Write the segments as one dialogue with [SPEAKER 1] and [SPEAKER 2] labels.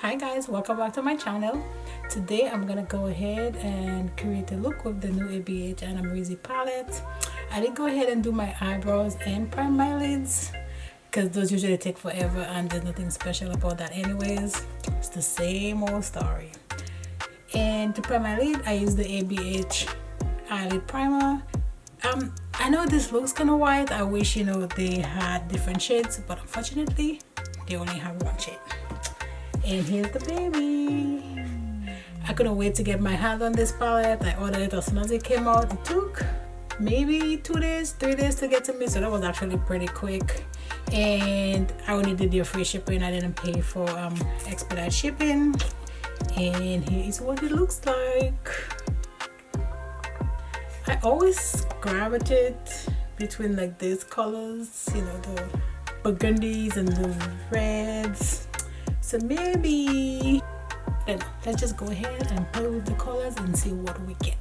[SPEAKER 1] Hi guys, welcome back to my channel. Today I'm gonna go ahead and create a look with the new ABH and AMREEZY palette. I did go ahead and do my eyebrows and prime my lids because those usually take forever and there's nothing special about that anyways. It's the same old story. And to prime my lid, I use the ABH eyelid primer. I know this looks kind of white. I wish they had different shades, but unfortunately they only have one shade. And here's the baby. I couldn't wait to get my hands on this palette. I ordered it as soon as it came out. It took maybe 2 days, 3 days to get to me, so that was actually pretty quick. And I only did the free shipping. I didn't pay for expedite shipping. And here is what it looks like. I always gravitate between like these colors, the burgundies and the reds. So maybe, I don't know, let's just go ahead and play with the colors and see what we get.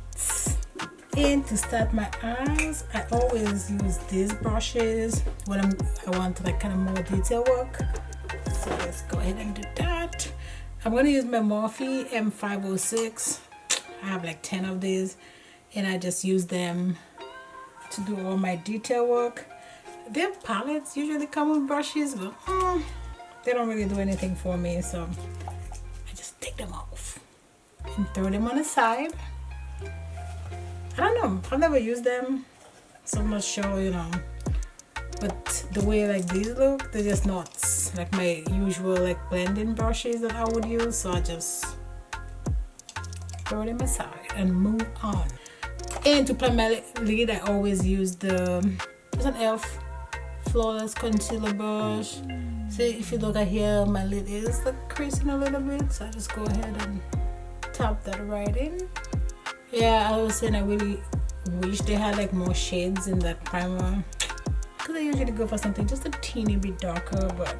[SPEAKER 1] And to start my eyes, I always use these brushes when I want like kind of more detail work. So let's go ahead and do that. I'm going to use my Morphe M506. I have like 10 of these and I just use them to do all my detail work. Their palettes usually come with brushes, but they don't really do anything for me, so I just take them off and throw them on the side. I don't know, I've never used them, so I'm not sure, but the way like these look, they're just not like my usual like blending brushes that I would use, so I just throw them aside and move on. And to prime my lid, I always use just an e.l.f. flawless concealer brush. See, if you look at here, my lid is like creasing a little bit, so I just go ahead and tap that right in. Yeah, I was saying I really wish they had like more shades in that primer, because I usually go for something just a teeny bit darker, but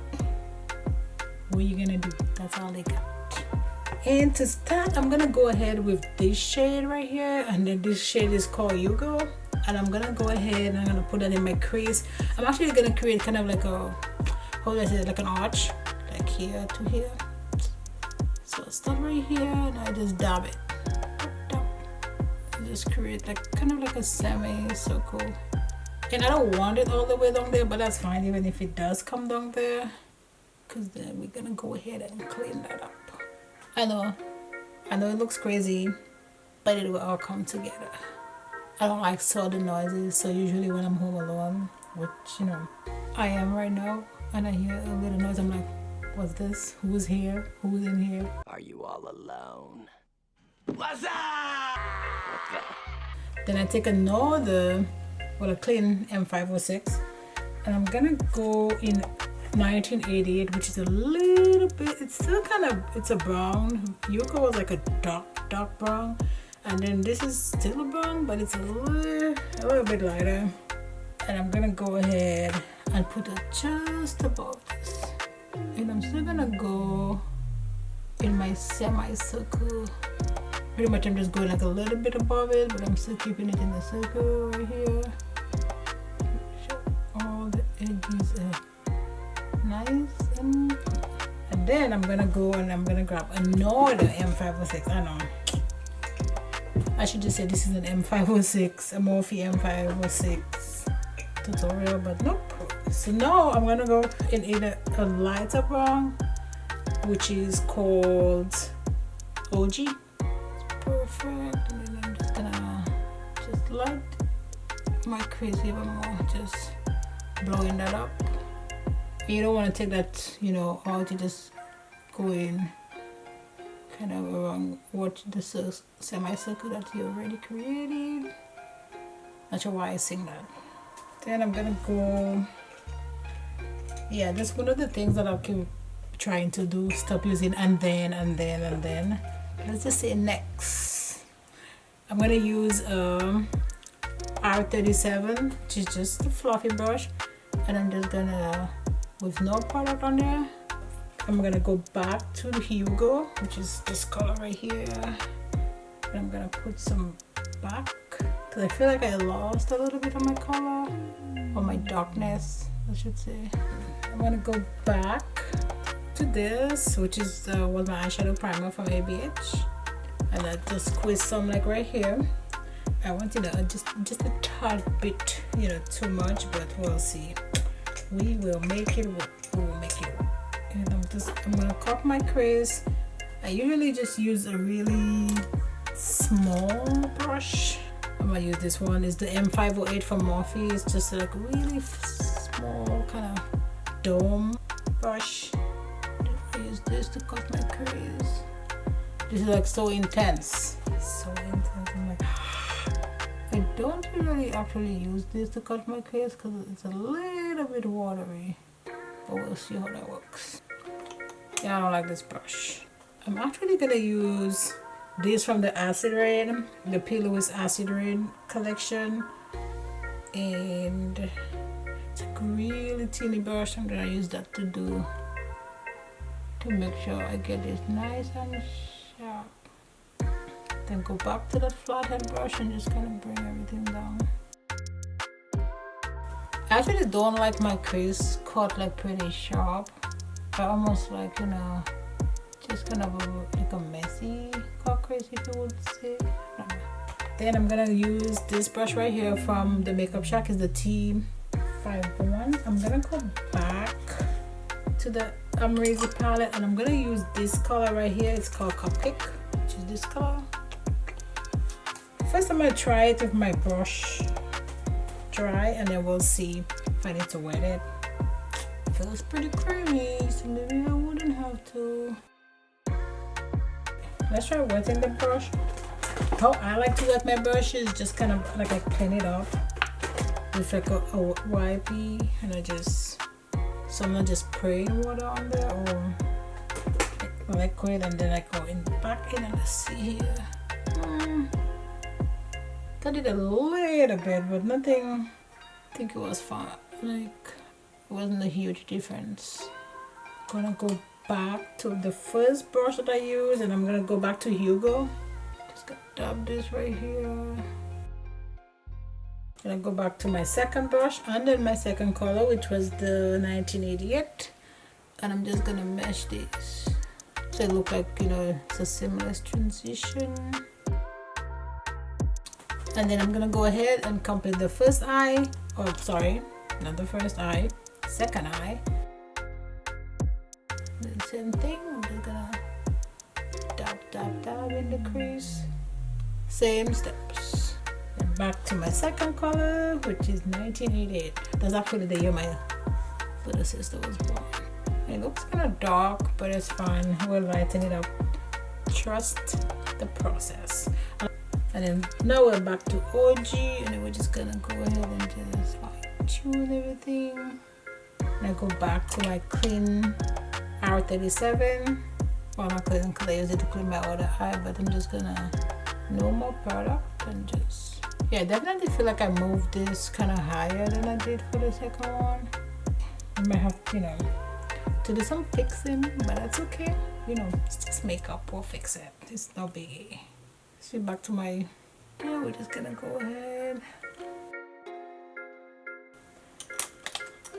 [SPEAKER 1] what are you gonna do? That's all they got. And to start, I'm gonna go ahead with this shade right here, and then this shade is called Yugo, and I'm gonna go ahead and I'm gonna put that in my crease. I'm actually gonna create kind of like a, how do I say it, like an arch, like here to here. So I start right here and I just dab it. Just create like kind of like a semi-circle. And I don't want it all the way down there, but that's fine even if it does come down there, because then we're gonna go ahead and clean that up. I know it looks crazy, but it will all come together. I don't like sudden noises, so usually when I'm home alone, which I am right now, and I hear a little noise, I'm like, what's this? Who's here? Who's in here?
[SPEAKER 2] Are you all alone? What's up?
[SPEAKER 1] Then I take another, a clean M506, and I'm gonna go in 1988, which is a little bit, it's still it's a brown. Yugo was like a dark brown, and then this is still a brown, but it's a little bit lighter. And I'm gonna go ahead and put it just above this, and I'm still gonna go in my semicircle. Pretty much I'm just going like a little bit above it, but I'm still keeping it in the circle right here. Show all the edges nice, and then I'm gonna go and I'm gonna grab another M506. I know I should just say this is an M506, a Morphe M506 tutorial, but nope. So now I'm gonna go in either a lighter brown, which is called OG. It's perfect. And then I'm just gonna light my crease even more, just blowing that up. You don't want to take that out, you just go in kind of around what the semicircle that you already created. Not sure why I sing that. Then I'm gonna go, yeah, that's one of the things that I'll keep trying to do, stop using and then let's just say next I'm gonna use R37, which is just a fluffy brush, and I'm just gonna, with no product on there, I'm gonna go back to the Yugo, which is this color right here, and I'm gonna put some back, because I feel like I lost a little bit of my color, or my darkness I should say. I'm gonna go back to this, which is was my eyeshadow primer from ABH, and I just squeeze some like right here. I want, you know, just a tad bit, you know, too much, but we'll see. We will make it work. We will make it work. And I'm gonna cut my crease. I usually just use a really small brush. I'm gonna use this one. It's the M508 from Morphe. It's just like a really small kind of dome brush. I use this to cut my crease. This is like so intense. So intense. I'm like, I don't really actually use this to cut my crease because it's a little bit watery. But we'll see how that works. Yeah, I don't like this brush. I'm actually gonna use this from the Acid Rain, the P.Louise Acid Rain collection, and it's a really teeny brush. I'm gonna use that to make sure I get this nice and sharp. Then go back to that flathead brush and just kind of bring everything down. I actually don't like my crease cut like pretty sharp. I almost like, you know, just kind of like a messy cut crease, if you would say. Then I'm gonna use this brush right here from the Makeup Shack. Is the T51. I'm gonna go back to the AMREEZY palette and I'm gonna use this color right here. It's called Cupcake, which is this color. First I'm gonna try it with my brush dry, and then we'll see if I need to wet it. It feels pretty creamy, so maybe I wouldn't have to. Let's try wetting the brush. How I like to wet my brush is just kind of like I clean it up with like a wipey, and I'm not just spraying water on there or liquid, and then I go back in and let's see here. I did a little bit, but nothing. I think it was fine. Like, it wasn't a huge difference. I'm gonna go back to the first brush that I used, and I'm gonna go back to Yugo. Just gonna dab this right here. Gonna go back to my second brush and then my second color, which was the 1988, and I'm just gonna mesh this so it look like, you know, it's a seamless transition. And then I'm gonna go ahead and complete the first eye. Oh, sorry, not the first eye, second eye. The same thing. I'm just gonna dab in the crease. Same steps. And back to my second color, which is 1988. That's actually the year my little sister was born. It looks kind of dark, but it's fine. We'll lighten it up. Trust the process. And then now we're back to OG, and then we're just gonna go ahead and just fine-tune everything. And I go back to my clean R37. Well, not clean because I use it to clean my other eye, but I'm just gonna no more product and just, yeah, I definitely feel like I moved this kind of higher than I did for the second one. I might have, you know, to do some fixing, but that's okay. You know, it's just makeup, we'll fix it. It's no biggie. So back to my, yeah, we're just gonna go ahead.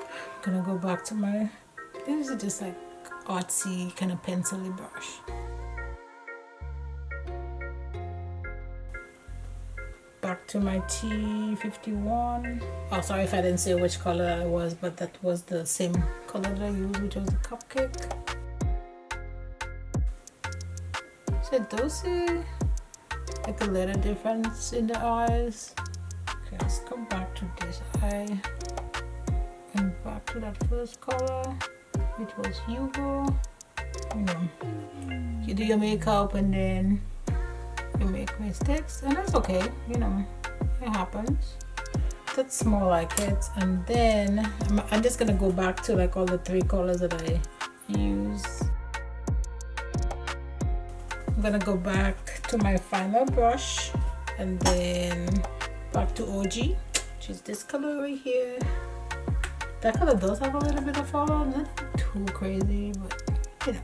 [SPEAKER 1] I'm gonna go back to my, this is just like artsy kind of pencil-y brush. Back to my T51. Oh, sorry if I didn't say which color it was, but that was the same color that I used, which was the Cupcake. So those see like a little difference in the eyes. Okay, let's come back to this eye and back to that first color, which was Yugo. You know, you do your makeup and then you make mistakes, and that's okay, you know, it happens. That's more like it. And then I'm just gonna go back to like all the three colors that I use. I'm gonna go back to my final brush and then back to OG, which is this color right here. That color does have a little bit of follow, nothing too crazy, but you know.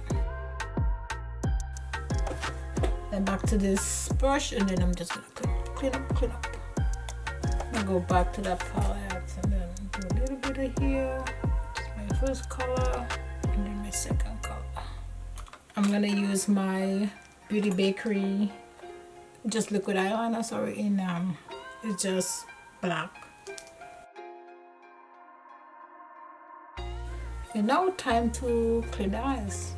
[SPEAKER 1] Then back to this brush, and then I'm just gonna clean up. I'm gonna go back to that palette and then do a little bit of here. This is my first color, and then my second color. I'm gonna use my Beauty Bakery just liquid eyeliner, sorry, in it's just black. And now time to clean the eyes.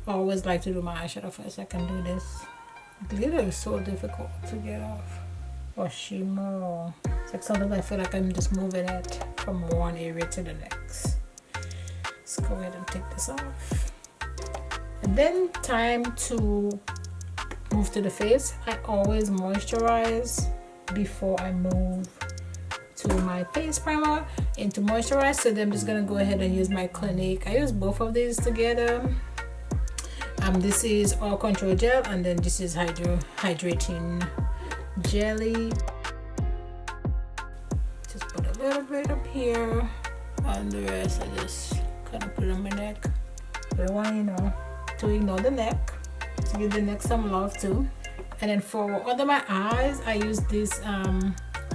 [SPEAKER 1] I always like to do my eyeshadow first. I can do this. Glitter is so difficult to get off. Or shimmer. It's like sometimes I feel like I'm just moving it from one area to the next. Let's go ahead and take this off. And then time to move to the face. I always moisturize before I move to my face primer and to moisturize. So then I'm just gonna go ahead and use my Clinique. I use both of these together. This is All Control Gel, and then this is Hydrating Jelly. Just put a little bit up here, and the rest I just kind of put on my neck. But I want, you know, to ignore the neck, to give the neck some love too. And then for under my eyes, I use this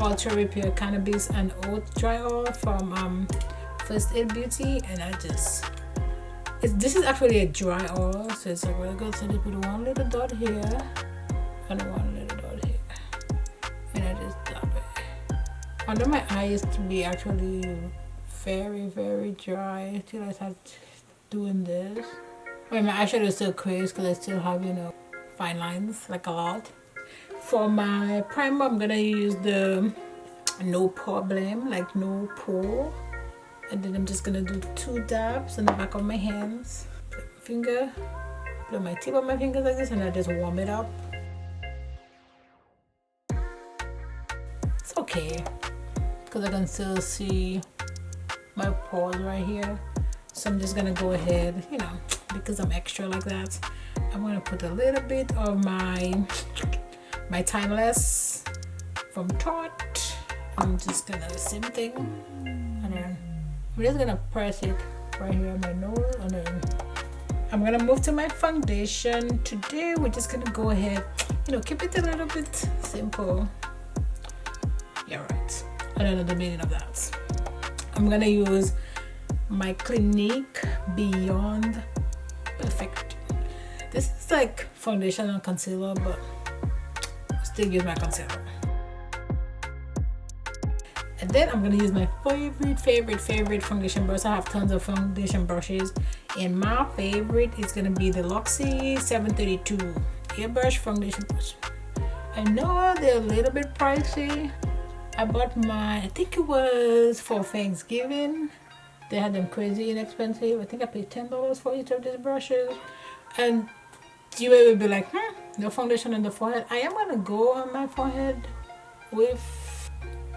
[SPEAKER 1] Ultra Repair Cannabis and Oat Dry Oil from First Aid Beauty, and I just this is actually a dry oil, so it's like really good. So just put one little dot here and one little dot here, and I just dab it. Under my eye used to be actually very dry till I started doing this. I mean, my eyeshadow is still crazy because I still have, you know, fine lines, like a lot. For my primer, I'm gonna use the No Problem, like no pore. And then I'm just gonna do 2 dabs on the back of my hands. Put my finger, put my tip on my fingers like this, and I just warm it up. It's okay, because I can still see my pores right here. So I'm just gonna go ahead, you know, because I'm extra like that. I'm gonna put a little bit of my Timeless from Tarte. I'm just gonna same thing, and then I'm just gonna press it right here on my nose, and then I'm gonna move to my foundation. Today we're just gonna go ahead, you know, keep it a little bit simple. Yeah, right. I don't know the meaning of that. I'm gonna use my Clinique Beyond Perfect. This is like foundation and concealer, but I still use my concealer. And then I'm gonna use my favorite foundation brush. I have tons of foundation brushes, and my favorite is gonna be the Luxie 732 Airbrush foundation brush. I know they're a little bit pricey. I bought mine, I think it was for Thanksgiving. They had them crazy inexpensive. I think I paid $10 for each of these brushes. And you will be like, no foundation on the forehead. I am gonna go on my forehead with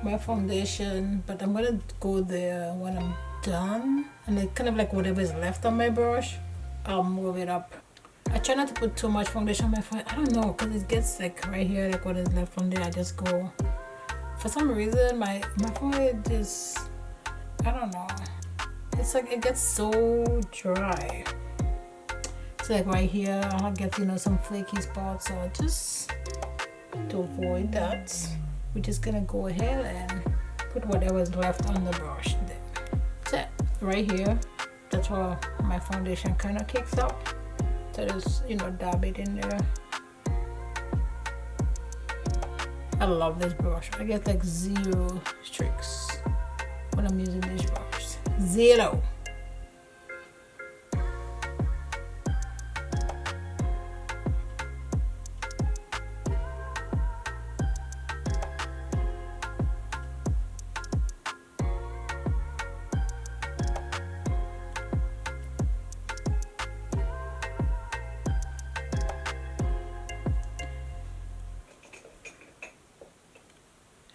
[SPEAKER 1] my foundation, but I'm gonna go there when I'm done, and then kind of like whatever is left on my brush, I'll move it up. I try not to put too much foundation on my forehead. I don't know, because it gets like right here, like what is left from there, I just go. For some reason my forehead just, I don't know, it's like it gets so dry. It's like right here I'll get, you know, some flaky spots, so just to avoid that, we're just gonna go ahead and put whatever's left on the brush there. So right here, that's where my foundation kind of kicks up. So just, you know, dab it in there. I love this brush. I get like 0 streaks when I'm using this brush. 0.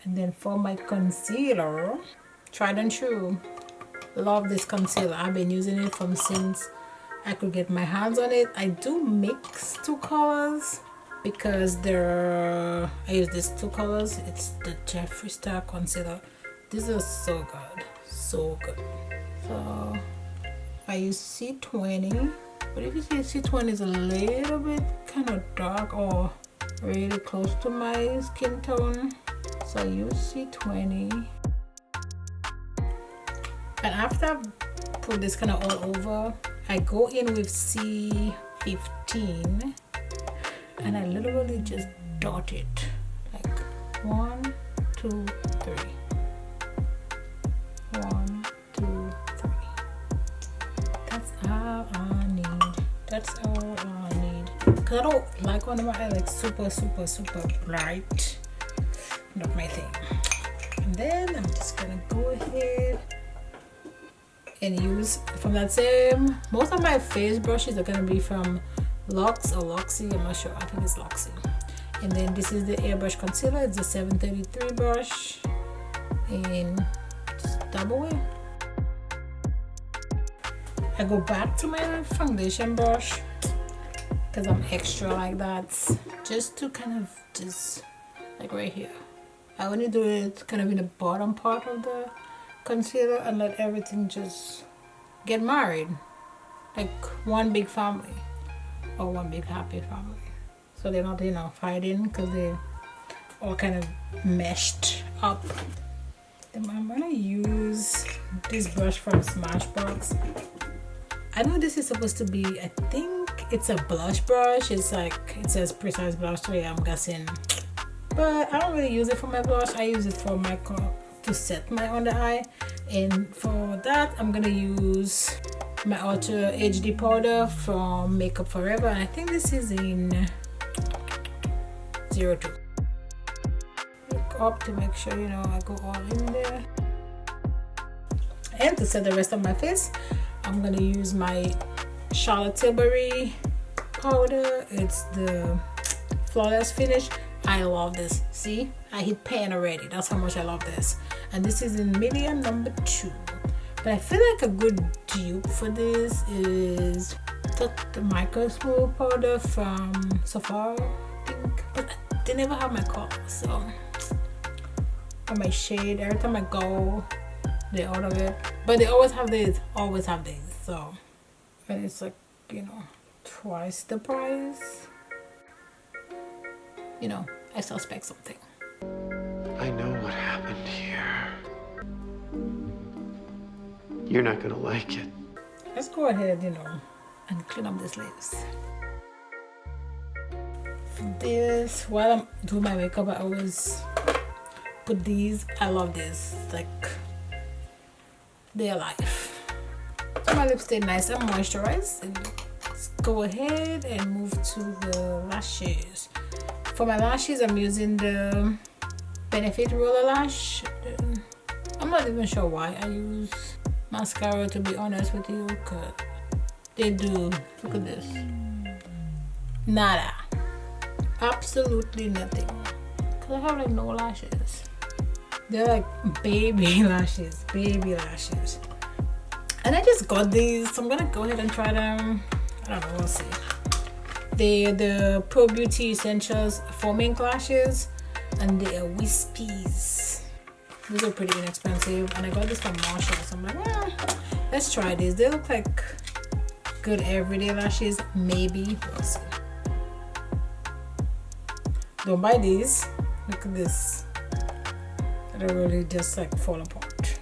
[SPEAKER 1] And then for my concealer, tried and true, love this concealer. I've been using it from since I could get my hands on it. I do mix 2 colors because I use these 2 colors. It's the Jeffree Star concealer. This is so good, so good. So I use C20, but if you see C20 is a little bit kind of dark or really close to my skin tone, so I use C20. And after I've put this kind of all over, I go in with C 15, and I literally just dot it like 1, 2, 3. 1, 2, 3. That's all I need. That's all I need. Cause I don't like when my eye like super bright. Not my thing. And then I'm just gonna go ahead and use from that same. Most of my face brushes are gonna be from Luxe or Luxie. I'm not sure. I think it's Luxie. And then this is the Airbrush concealer. It's a 733 brush. And double it. I go back to my foundation brush because I'm extra like that, just to kind of just like right here. I only do it kind of in the bottom part of the concealer and let everything just get married, like one big family or one big happy family. So they're not, you know, fighting because they're all kind of meshed up. I'm gonna use this brush from Smashbox. I know this is supposed to be, I think it's a blush brush. It's like, it says precise blush, so yeah, I'm guessing. But I don't really use it for my blush. I use it for my to set my under eye. And for that, I'm gonna use my Ultra HD powder from Makeup Forever. And I think this is in 02. Look up to make sure, you know, I go all in there. And to set the rest of my face, I'm gonna use my Charlotte Tilbury powder. It's the Flawless Finish. I love this. See, I hit pan already. That's how much I love this. And this is in medium number 2. But I feel like a good dupe for this is the Micro Smooth powder from Sephora, I think. But they never have my color, so or my shade. Every time I go, they're out of it. But they always have these. So, and it's like, you know, twice the price. You know, I suspect something.
[SPEAKER 3] I know what happened here. You're not gonna like it.
[SPEAKER 1] Let's go ahead, you know, and clean up this lace. This, while I'm doing my makeup, I always put these. I love this. Like, they're life. So my lips stay nice and moisturized. And let's go ahead and move to the lashes. For my lashes, I'm using the Benefit Rolerlash. I'm not even sure why I use mascara, to be honest with you, because they do. Look at this. Nada. Absolutely nothing. Because I have like no lashes. They're like baby lashes. Baby lashes. And I just got these, so I'm gonna go ahead and try them. I don't know, we'll see. They're the Pro Beauty Essentials Foaming Lashes, and they are wispies. These are pretty inexpensive, and I got this from Marshall, so I'm like, let's try these. They look like good everyday lashes, maybe. We'll see. Don't buy these. Look at this. They're really just like fall apart.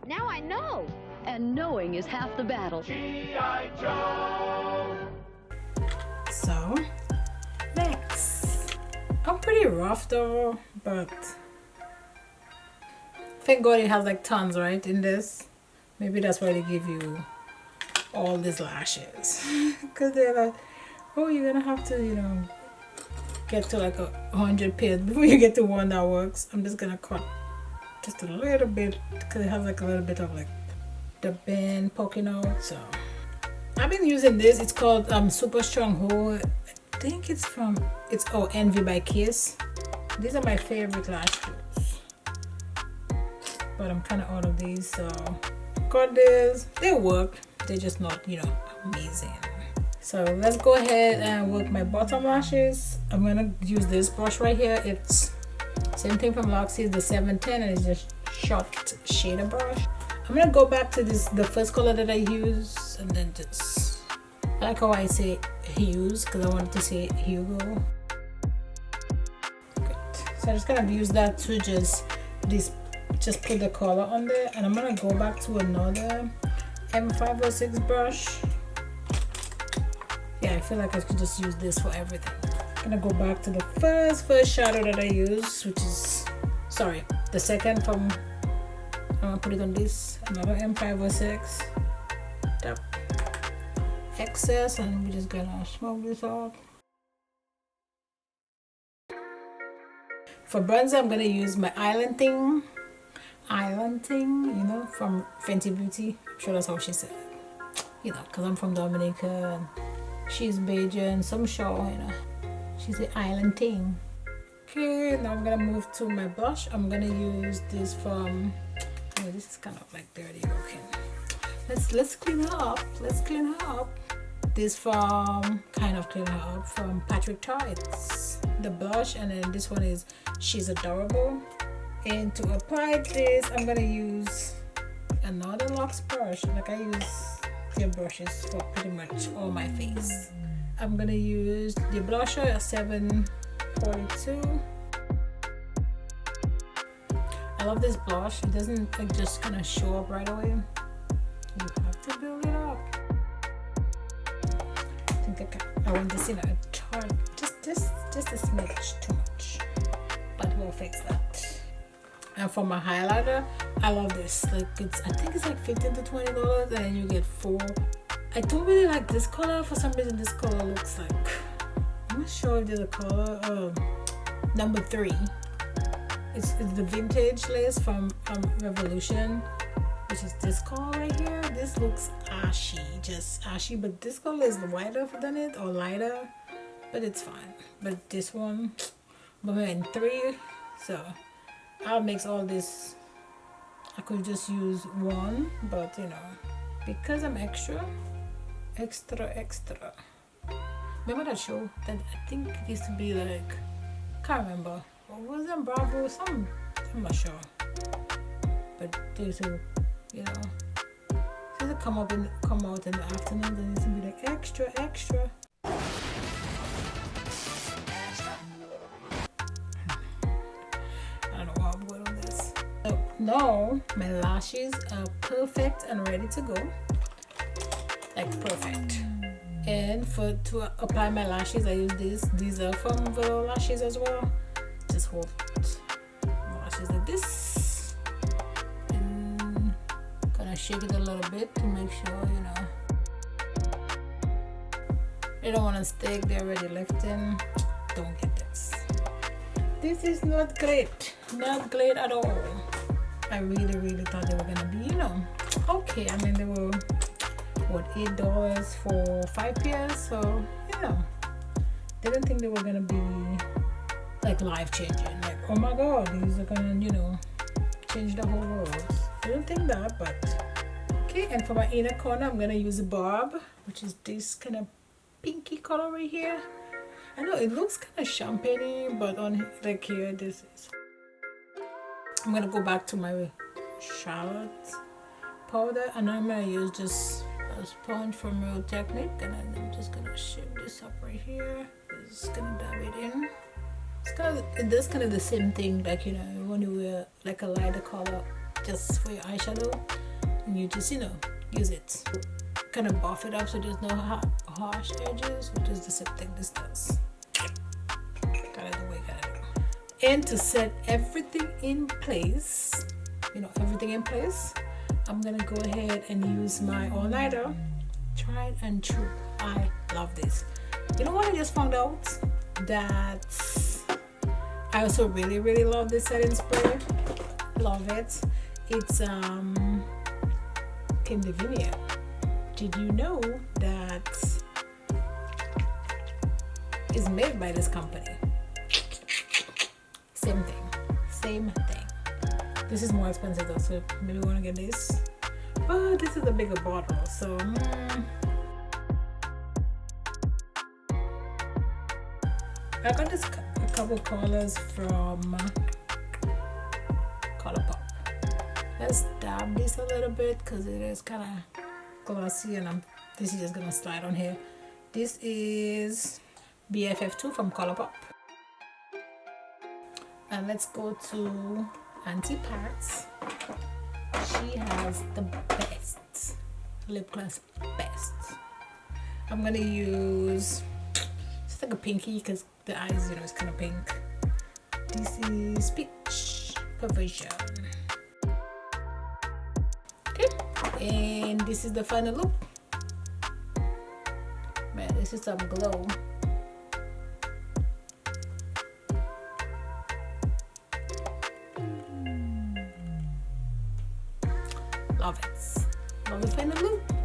[SPEAKER 4] Now I know, and knowing is half the battle.
[SPEAKER 2] G.I. Joe.
[SPEAKER 1] So next, I'm pretty rough though, but thank God it has like tons, right, in this. Maybe that's why they give you all these lashes, because they're like, oh, you're gonna have to, you know, get to like 100 pairs before you get to one that works. I'm just gonna cut just a little bit because it has like a little bit of like the bend poking out. So I've been using this. It's called Super Strong Hold. I think it's Envy by Kiss. These are my favorite lash glue, but I'm kind of out of these, so got this. They work, they're just not, you know, amazing. So let's go ahead and work my bottom lashes. I'm gonna use this brush right here. It's same thing from Luxie, the 710, and it's just short shader brush. I'm gonna go back to this, the first color that I use, and then just, I like how I say hues because I wanted to say Yugo. Good. So I'm just gonna use that to just put the color on there, and I'm gonna go back to another M506 brush. Yeah, I feel like I could just use this for everything. I'm gonna go back to the first shadow that I used, which is, sorry, the second from, I'm gonna put it on this, another M506. Tap excess, and we're just gonna smoke this out. For bronzer, I'm gonna use my Eyeshadow, you know, from Fenty Beauty. I'm sure that's how she said it. You know, because I'm from Dominica and she's Bajan, so I'm sure, you know, she's the Eyeshadow. Okay, now I'm gonna move to my blush. I'm gonna use this from, oh, this is kind of like dirty looking. Let's clean her up. Let's clean her up. This from, kind of clean her up, from Tarte. It's the blush, and then this one is She's Adorable. And to apply this, I'm gonna use another Luxe brush. Like I use their brushes for pretty much all my face. I'm gonna use the blusher at 742. I love this blush. It doesn't like just kind of show up right away. You have to build it up. I think I want this in a chart. Just a smidge too much, but we'll fix that. And for my highlighter, I love this. Like I think it's like $15 to $20, and then you get 4. I don't really like this color. For some reason, this color looks like, I'm not sure if there's a color. Number 3. It's the vintage lace from Revolution, which is this color right here. This looks ashy, just ashy, but this color is whiter than it, or lighter, but it's fine. But this one, but we're in 3, so I'll mix all this. I could just use one, but you know, because I'm extra. Remember that show that I think it used to be like, can't remember. What was it? Bravo? I'm not sure. But they used to, you know, they used to come out in the afternoon, and it used to be like extra. I don't know why I'm going on this. So now my lashes are perfect and ready to go. Like perfect. And to apply my lashes, I use this. These are from Rolerlash as well. Just hold my lashes like this, and gonna shake it a little bit to make sure, you know, they don't want to stick. They're already lifting. Don't get this. This is not great at all. I really thought they were gonna be, you know, okay. I mean, they were what, $8 for 5 pairs, so yeah, didn't think they were gonna be like life-changing, like oh my god, these are gonna, you know, change the whole world. I didn't think that, but okay. And for my inner corner, I'm gonna use a barb, which is this kind of pinky color right here. I know it looks kind of champagne-y, but on like here, this is. I'm gonna go back to my Charlotte powder, and I'm gonna use just a sponge from Real Technique, and then I'm just gonna shape this up right here. Just gonna dab it in. It does kind of the same thing, like, you know, when you wear like a lighter color just for your eyeshadow, and you just, you know, use it, kind of buff it up so there's no harsh edges, which is the same thing this does. Gotta do. And to set everything in place, you know, I'm gonna go ahead and use my all-nighter. Tried and true. I love this. You know what I just found out? That I also really love this setting spray. Love it. It's Kim Devinia. Did you know that it's made by this company? Same thing. This is more expensive though, so maybe we want to get this. But this is a bigger bottle, so I got this a couple colors from Colourpop. Let's dab this a little bit because it is kind of glossy, and this is just gonna slide on here. This is BFF2 from Colourpop. And let's go to Auntie Pat's. She has the best lip gloss, best. I'm gonna use it's like a pinky because the eyes, you know, it's kind of pink. This is Peach Perversion. Okay, and this is the final look. Man, this is some glow. Love it. Love the final look.